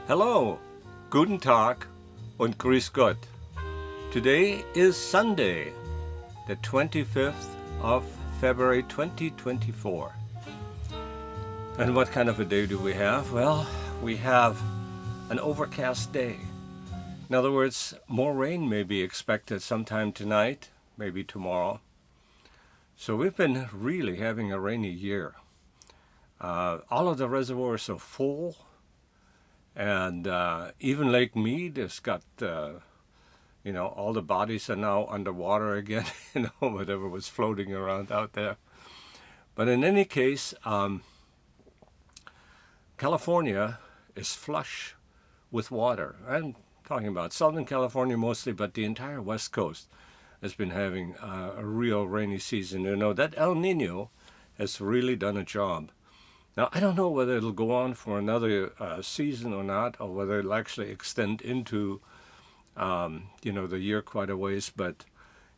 Hello, Guten Tag und Grüß Gott. Today is Sunday, the 25th of February 2024. And what kind of a day do we have? Well, we have an overcast day. In other words, more rain may be expected sometime tonight, maybe tomorrow. So we've been really having a rainy year. All of the reservoirs are full. And even Lake Mead has got, all the bodies are now underwater again, whatever was floating around out there. But in any case, California is flush with water. I'm talking about Southern California mostly, but the entire West Coast has been having a real rainy season. That El Nino has really done a job. Now, I don't know whether it'll go on for another season or not, or whether it'll actually extend into, the year quite a ways. But,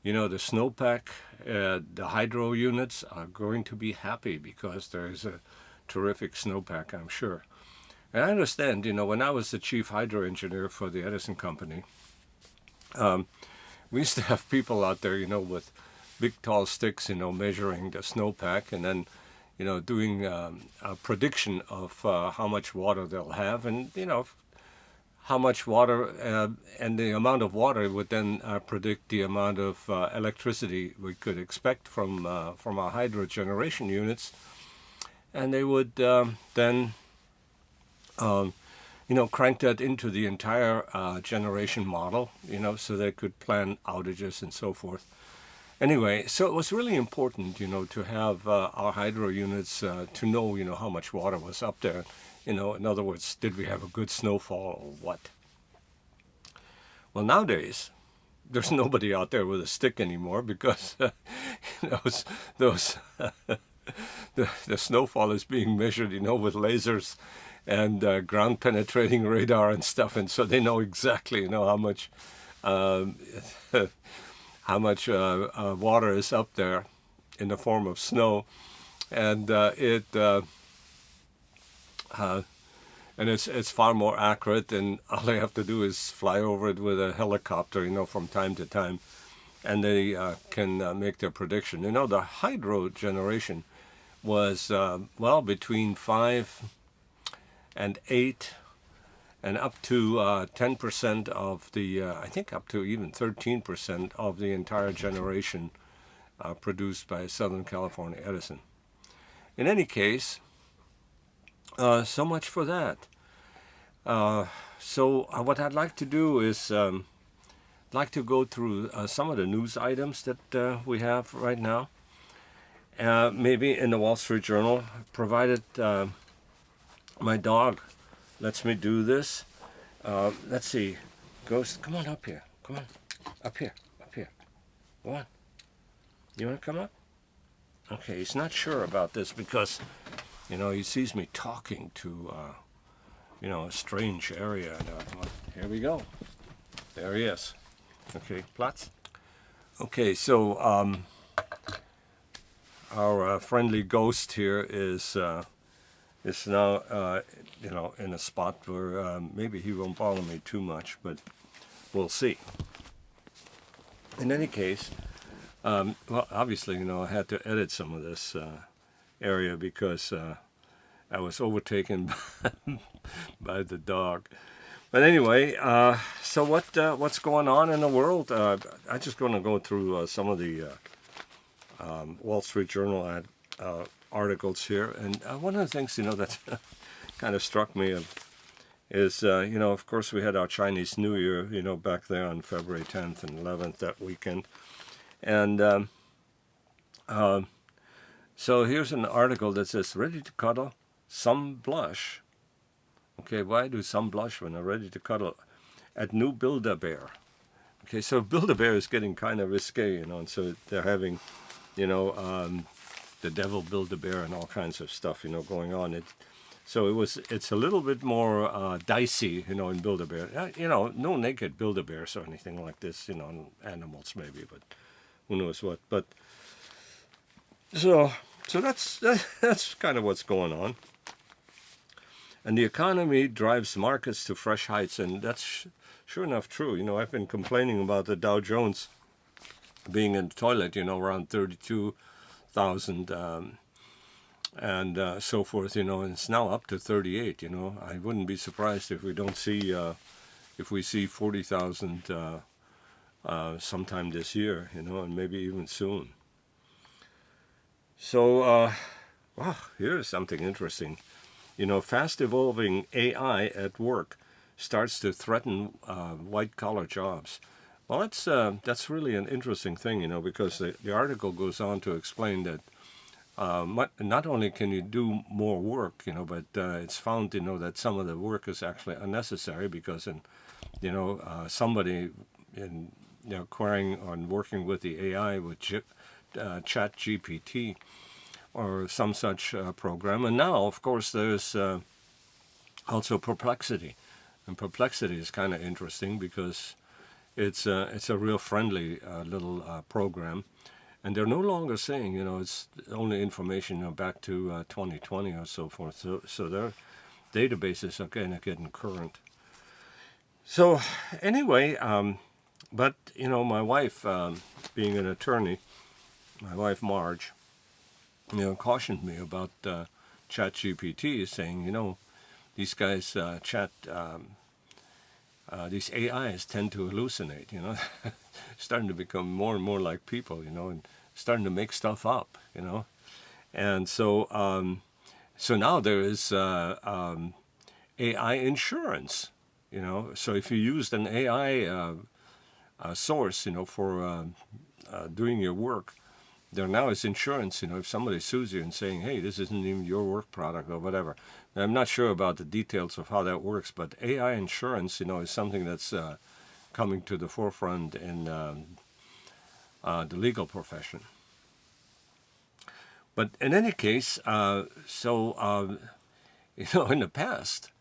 the snowpack, the hydro units are going to be happy because there's a terrific snowpack, I'm sure. And I understand, when I was the chief hydro engineer for the Edison Company, we used to have people out there, with big tall sticks, measuring the snowpack, and then doing a prediction of how much water they'll have, and how much water and the amount of water would then predict the amount of electricity we could expect from our hydro generation units, and they would then crank that into the entire generation model, so they could plan outages and so forth. Anyway, so it was really important, to have our hydro units to know, how much water was up there. In other words, did we have a good snowfall or what? Well, nowadays, there's nobody out there with a stick anymore because those the snowfall is being measured, with lasers and ground penetrating radar and stuff, and so they know exactly, how much. How much water is up there in the form of snow, and it's far more accurate, and all they have to do is fly over it with a helicopter, from time to time, and they can make their prediction. The hydro generation was between 5 and 8. And up to 10% of the, I think up to even 13% of the entire generation produced by Southern California Edison. In any case, so much for that. So what I'd like to do is like to go through some of the news items that we have right now. Maybe in the Wall Street Journal, provided my dog lets me do this. Let's see. Ghost, come on up here. Come on. Up here. Go on. You want to come up? Okay, he's not sure about this because, he sees me talking to, a strange area. Here we go. There he is. Okay, Platz. Okay, so our friendly ghost here is now, in a spot where maybe he won't bother me too much, but we'll see. In any case, obviously, I had to edit some of this area because I was overtaken by the dog. But anyway, so what's going on in the world? I'm just going to go through some of the Wall Street Journal articles here, and one of the things that kind of struck me is of course we had our Chinese New Year back there on February 10th and 11th that weekend, and so here's an article that says ready to cuddle, some blush. Okay, why do some blush when they're ready to cuddle at new Build-A-Bear? Okay, so Build-A-Bear is getting kind of risque, and so they're having the devil Build-A-Bear and all kinds of stuff, going on. It's a little bit more dicey, in Build-A-Bear. No naked Build-A-Bears or anything like this, animals maybe, but who knows what. But so that's kind of what's going on. And the economy drives markets to fresh heights, and that's sure enough true. I've been complaining about the Dow Jones being in the toilet, around 32,000 and so forth, and it's now up to 38. I wouldn't be surprised if we don't see, if we see 40,000 sometime this year, and maybe even soon. So, wow, here's something interesting. Fast evolving AI at work starts to threaten white-collar jobs. Well, that's really an interesting thing, because the article goes on to explain that not only can you do more work, but it's found, that some of the work is actually unnecessary because, somebody in querying on working with the AI with Chat GPT or some such program, and now, of course, there's also Perplexity, and Perplexity is kind of interesting because it's a real friendly little program, and they're no longer saying it's only information back to 2020 or so forth. So their databases are kind of getting current. So anyway, but my wife, being an attorney, my wife Marge, cautioned me about ChatGPT, saying these guys these AIs tend to hallucinate, starting to become more and more like people, and starting to make stuff up, and so so now there is AI insurance, so if you used an AI source, for doing your work, there now is insurance, if somebody sues you and saying, hey, this isn't even your work product or whatever. Now, I'm not sure about the details of how that works, but AI insurance, is something that's coming to the forefront in the legal profession. But in any case, in the past,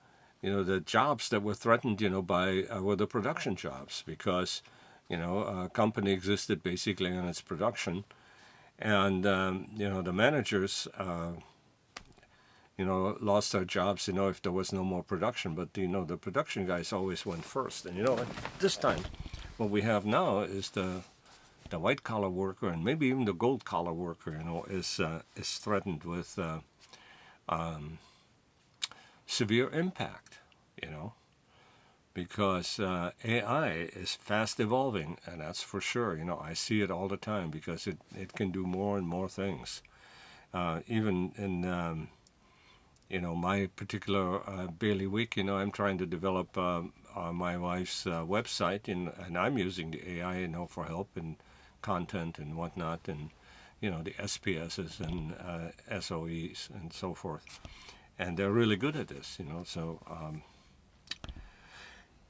the jobs that were threatened, by were the production jobs because, a company existed basically on its production. And, the managers, lost their jobs, if there was no more production. But, the production guys always went first. And, this time, what we have now is the white-collar worker and maybe even the gold-collar worker, is threatened with severe impact, because AI is fast evolving, and that's for sure. I see it all the time because it can do more and more things. Even in, my particular bailiwick, I'm trying to develop my wife's website, and I'm using the AI, for help and content and whatnot, and, the SPSs and SOEs and so forth. And they're really good at this, so...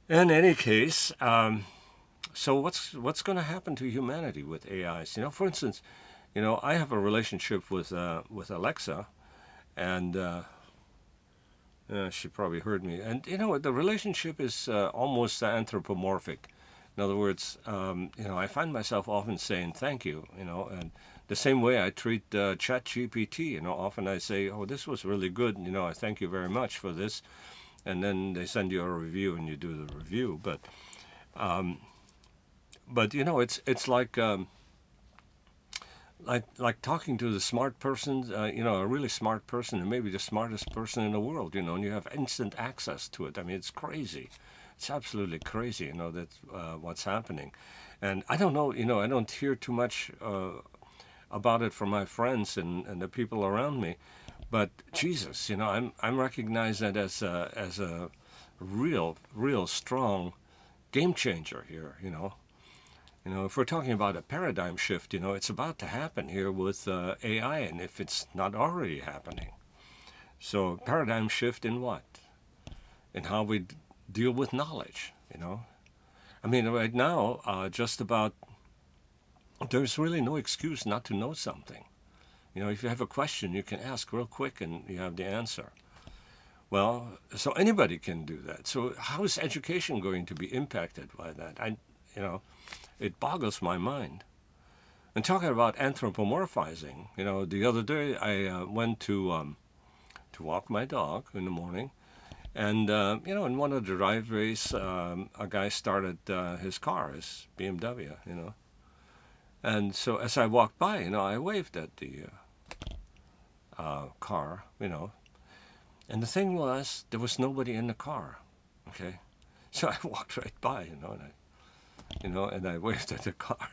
in any case, so what's going to happen to humanity with AIs? For instance, I have a relationship with Alexa, and she probably heard me. And the relationship is almost anthropomorphic. In other words, I find myself often saying thank you, and the same way I treat ChatGPT. Often I say, oh, this was really good. I thank you very much for this. And then they send you a review, and you do the review. But it's like talking to the smart person, a really smart person, and maybe the smartest person in the world, and you have instant access to it. I mean, it's crazy. It's absolutely crazy, that's what's happening. And I don't know, I don't hear too much about it from my friends and the people around me. But Jesus, I'm recognized that as a real strong game changer here. If we're talking about a paradigm shift, it's about to happen here with AI, and if it's not already happening. So paradigm shift in what? In how we deal with knowledge. I mean, right now, just about there's really no excuse not to know something. If you have a question, you can ask real quick and you have the answer. Well, so anybody can do that. So how is education going to be impacted by that? It boggles my mind. And talking about anthropomorphizing, the other day I went to walk my dog in the morning, And, in one of the driveways, a guy started his car, his BMW, And so as I walked by, I waved at the car, And the thing was, there was nobody in the car, okay? So I walked right by, and I waved at the car.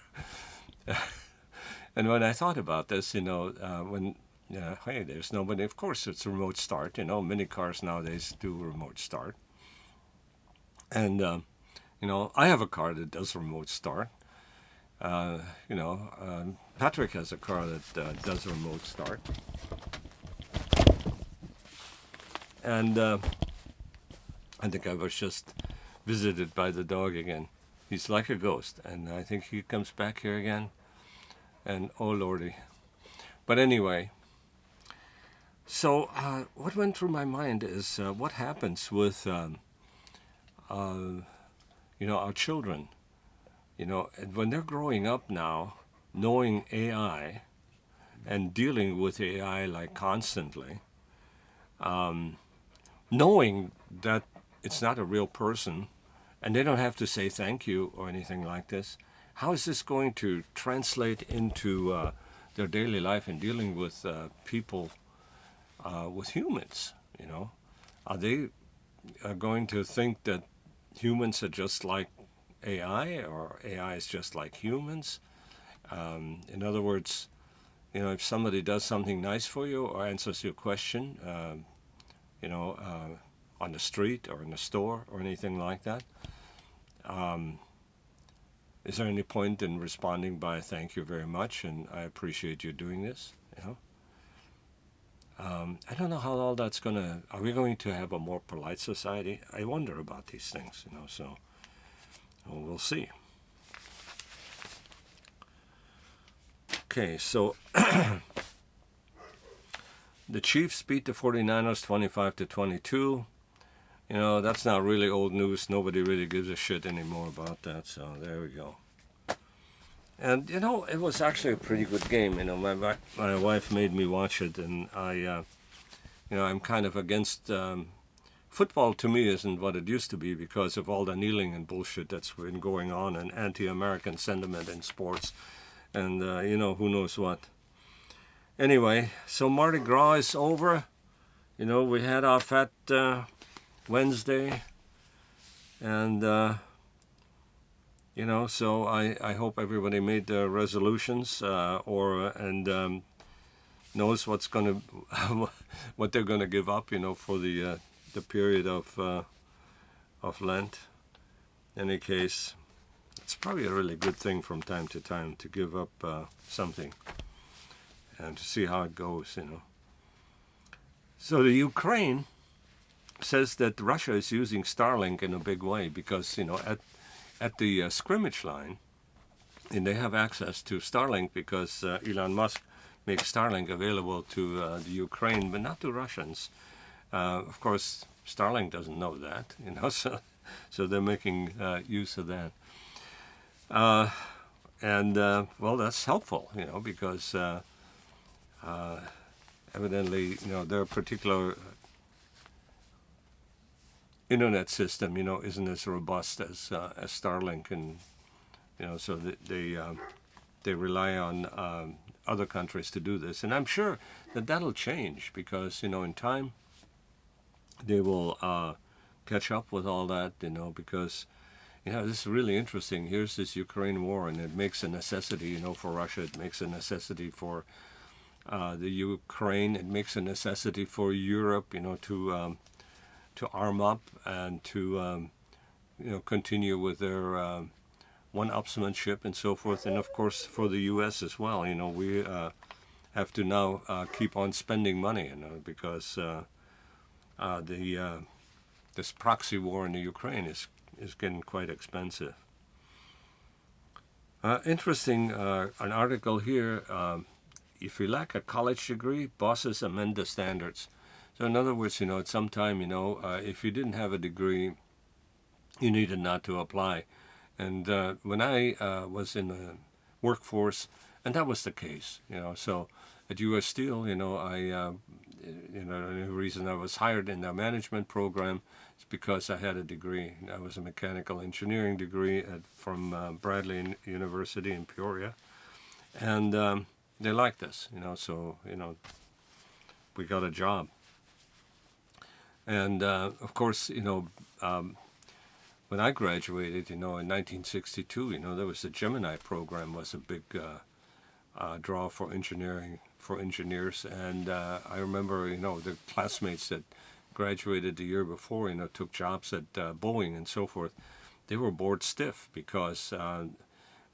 And when I thought about this, hey, there's nobody. Of course, it's remote start. Many cars nowadays do remote start. And, I have a car that does remote start. Patrick has a car that does remote start. And I think I was just visited by the dog again. He's like a ghost. And I think he comes back here again. And oh, Lordy. But anyway, so what went through my mind is what happens with, our children. When they're growing up now, knowing AI and dealing with AI like constantly, knowing that it's not a real person and they don't have to say thank you or anything like this, how is this going to translate into their daily life and dealing with people, with humans? Are they going to think that humans are just like AI, or AI is just like humans? In other words, if somebody does something nice for you or answers your question, on the street or in the store or anything like that, is there any point in responding by thank you very much and I appreciate you doing this? I don't know how all that's going to... Are we going to have a more polite society? I wonder about these things, so we'll see. Okay, so the Chiefs beat the 49ers 25-22. That's not really old news. Nobody really gives a shit anymore about that, so there we go. And, it was actually a pretty good game. My wife made me watch it, and I'm kind of against... football to me isn't what it used to be because of all the kneeling and bullshit that's been going on and anti-American sentiment in sports and, who knows what. Anyway, so Mardi Gras is over. We had our Fat Wednesday, and so I hope everybody made their resolutions and knows what they're gonna give up, for the period of Lent. In any case, it's probably a really good thing from time to time to give up something and to see how it goes, So the Ukraine says that Russia is using Starlink in a big way because, at the scrimmage line, and they have access to Starlink because Elon Musk makes Starlink available to the Ukraine, but not to Russians. Of course, Starlink doesn't know that, so they're making use of that. Well, that's helpful, because evidently, their particular internet system, isn't as robust as Starlink, and so they rely on other countries to do this, and I'm sure that'll change because in time they will catch up with all that, because this is really interesting. Here's this Ukraine war, and it makes a necessity, for Russia. It makes a necessity for the Ukraine. It makes a necessity for Europe, to arm up and to continue with their one-upsmanship and so forth, and of course for the U.S. as well. We have to now keep on spending money, because this proxy war in the Ukraine is getting quite expensive. Interesting, an article here. If you lack a college degree, bosses amend the standards. So in other words, at some time, if you didn't have a degree, you needed not to apply. And when I was in the workforce, and that was the case, so at U.S. Steel, you know, the only reason I was hired in the management program is because I had a degree. I was a mechanical engineering degree from Bradley University in Peoria, and they liked us, you know. So you know, we got a job, and of course, you know. When I graduated, you know, in 1962, you know, there was the Gemini program was a big draw for engineers, and I remember, you know, the classmates that graduated the year before, you know, took jobs at Boeing and so forth. They were bored stiff because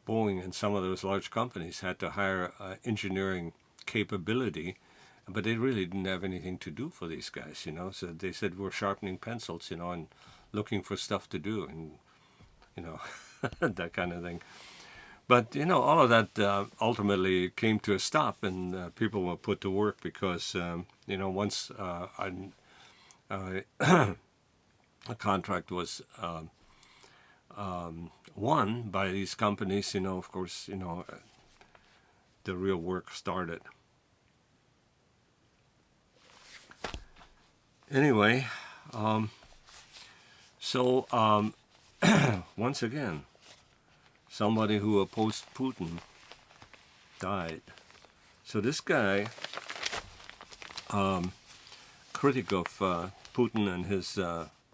Boeing and some of those large companies had to hire engineering capability, but they really didn't have anything to do for these guys, you know. So they said we're sharpening pencils, you know, and looking for stuff to do, and you know, that kind of thing. But you know, all of that ultimately came to a stop, and people were put to work because you know, once a contract was won by these companies, you know, of course, you know, the real work started. Anyway, so once again, somebody who opposed Putin died. So this guy, critic of Putin and his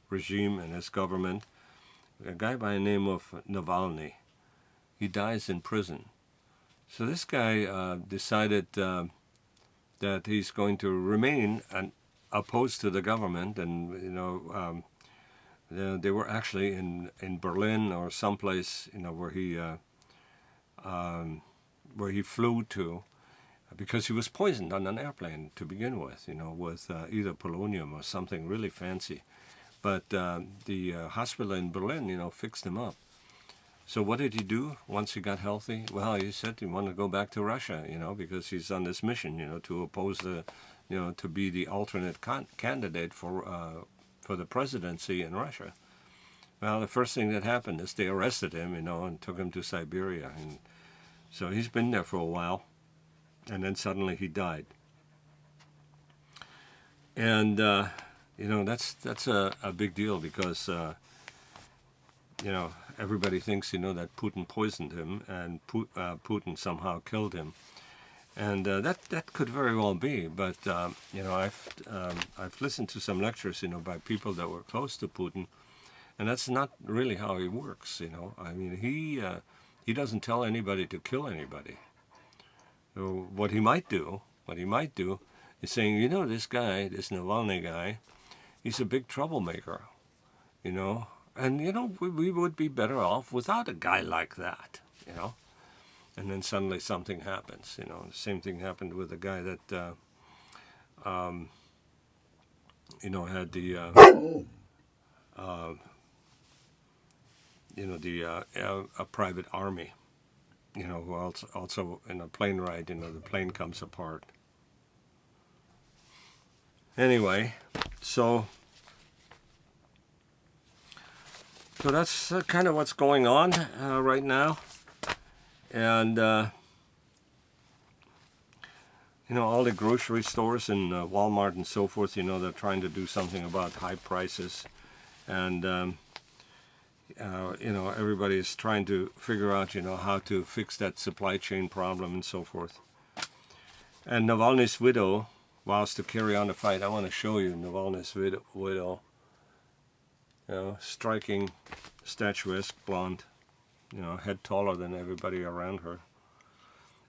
regime and his government, a guy by the name of Navalny, he dies in prison. So this guy decided that he's going to remain opposed to the government, and you know, they were actually in Berlin or someplace, you know, where he flew to, because he was poisoned on an airplane to begin with, you know, with either polonium or something really fancy. But the hospital in Berlin, you know, fixed him up. So what did he do once he got healthy? Well, he said he wanted to go back to Russia, you know, because he's on this mission, you know, to oppose the, you know, to be the alternate candidate for the presidency in Russia. Well, the first thing that happened is they arrested him, you know, and took him to Siberia. And so he's been there for a while, and then suddenly he died. And, you know, that's a big deal because, you know, everybody thinks, you know, that Putin poisoned him and Putin somehow killed him. And that could very well be, but you know, I've listened to some lectures, you know, by people that were close to Putin, and that's not really how he works. You know, I mean, he doesn't tell anybody to kill anybody. So what he might do is saying, you know, this guy, this Navalny guy, he's a big troublemaker, you know, and you know, we would be better off without a guy like that, you know. And then suddenly something happens, you know. The same thing happened with the guy that, you know, had the, you know, a private army, you know, who also in a plane ride, you know, the plane comes apart. Anyway, so that's kind of what's going on right now. And, you know, all the grocery stores and Walmart and so forth, you know, they're trying to do something about high prices. And, you know, everybody's trying to figure out, you know, how to fix that supply chain problem and so forth. And Navalny's widow vows to carry on the fight. I want to show you Navalny's widow. You know, striking, statuesque, blonde. You know, head taller than everybody around her.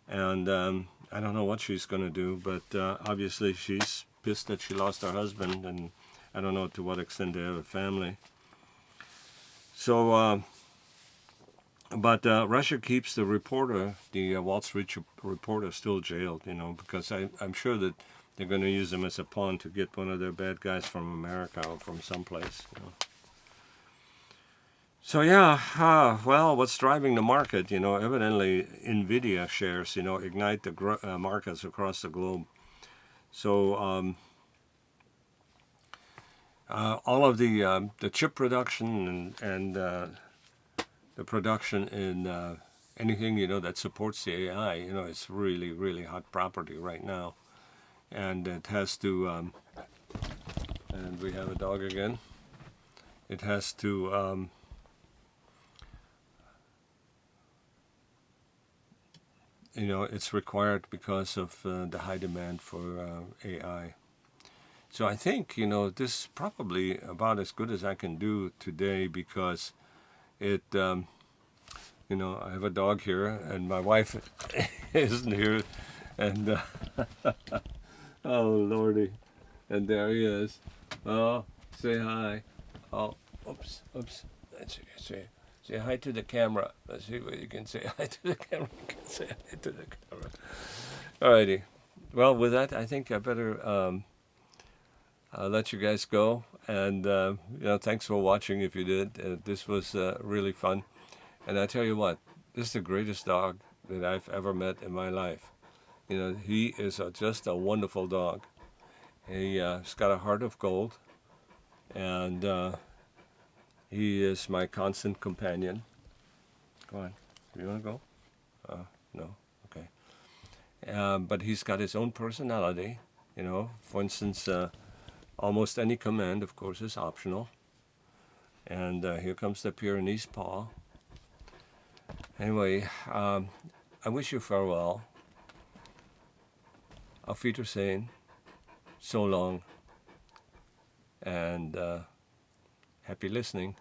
And I don't know what she's going to do, but obviously she's pissed that she lost her husband, and I don't know to what extent they have a family. So, but Russia keeps the reporter, the Wall Street reporter, still jailed, you know, because I'm sure that they're going to use him as a pawn to get one of their bad guys from America or from someplace, you know. So yeah, well, what's driving the market? You know, evidently Nvidia shares, you know, ignite the markets across the globe. So all of the chip production and the production in anything, you know, that supports the AI, you know, it's really, really hot property right now. and it has to, and we have a dog again. It has to, it's required because of the high demand for AI. So I think, this is probably about as good as I can do today, because it, I have a dog here, and my wife isn't here, and oh lordy, and there he is. Oh, say hi. Oh, oops. Say hi to the camera. Let's see what you can say hi to the camera. You can say hi to the camera. Alrighty. Well, with that, I think I better let you guys go. And thanks for watching. If you did, this was really fun. And I tell you what, this is the greatest dog that I've ever met in my life. He is just a wonderful dog. He's got a heart of gold, and he is my constant companion. Go on. Do you want to go? No? Okay. But he's got his own personality. For instance, almost any command, of course, is optional. And here comes the Pyrenees paw. Anyway, I wish you farewell. Auf Wiedersehen. So long. And happy listening.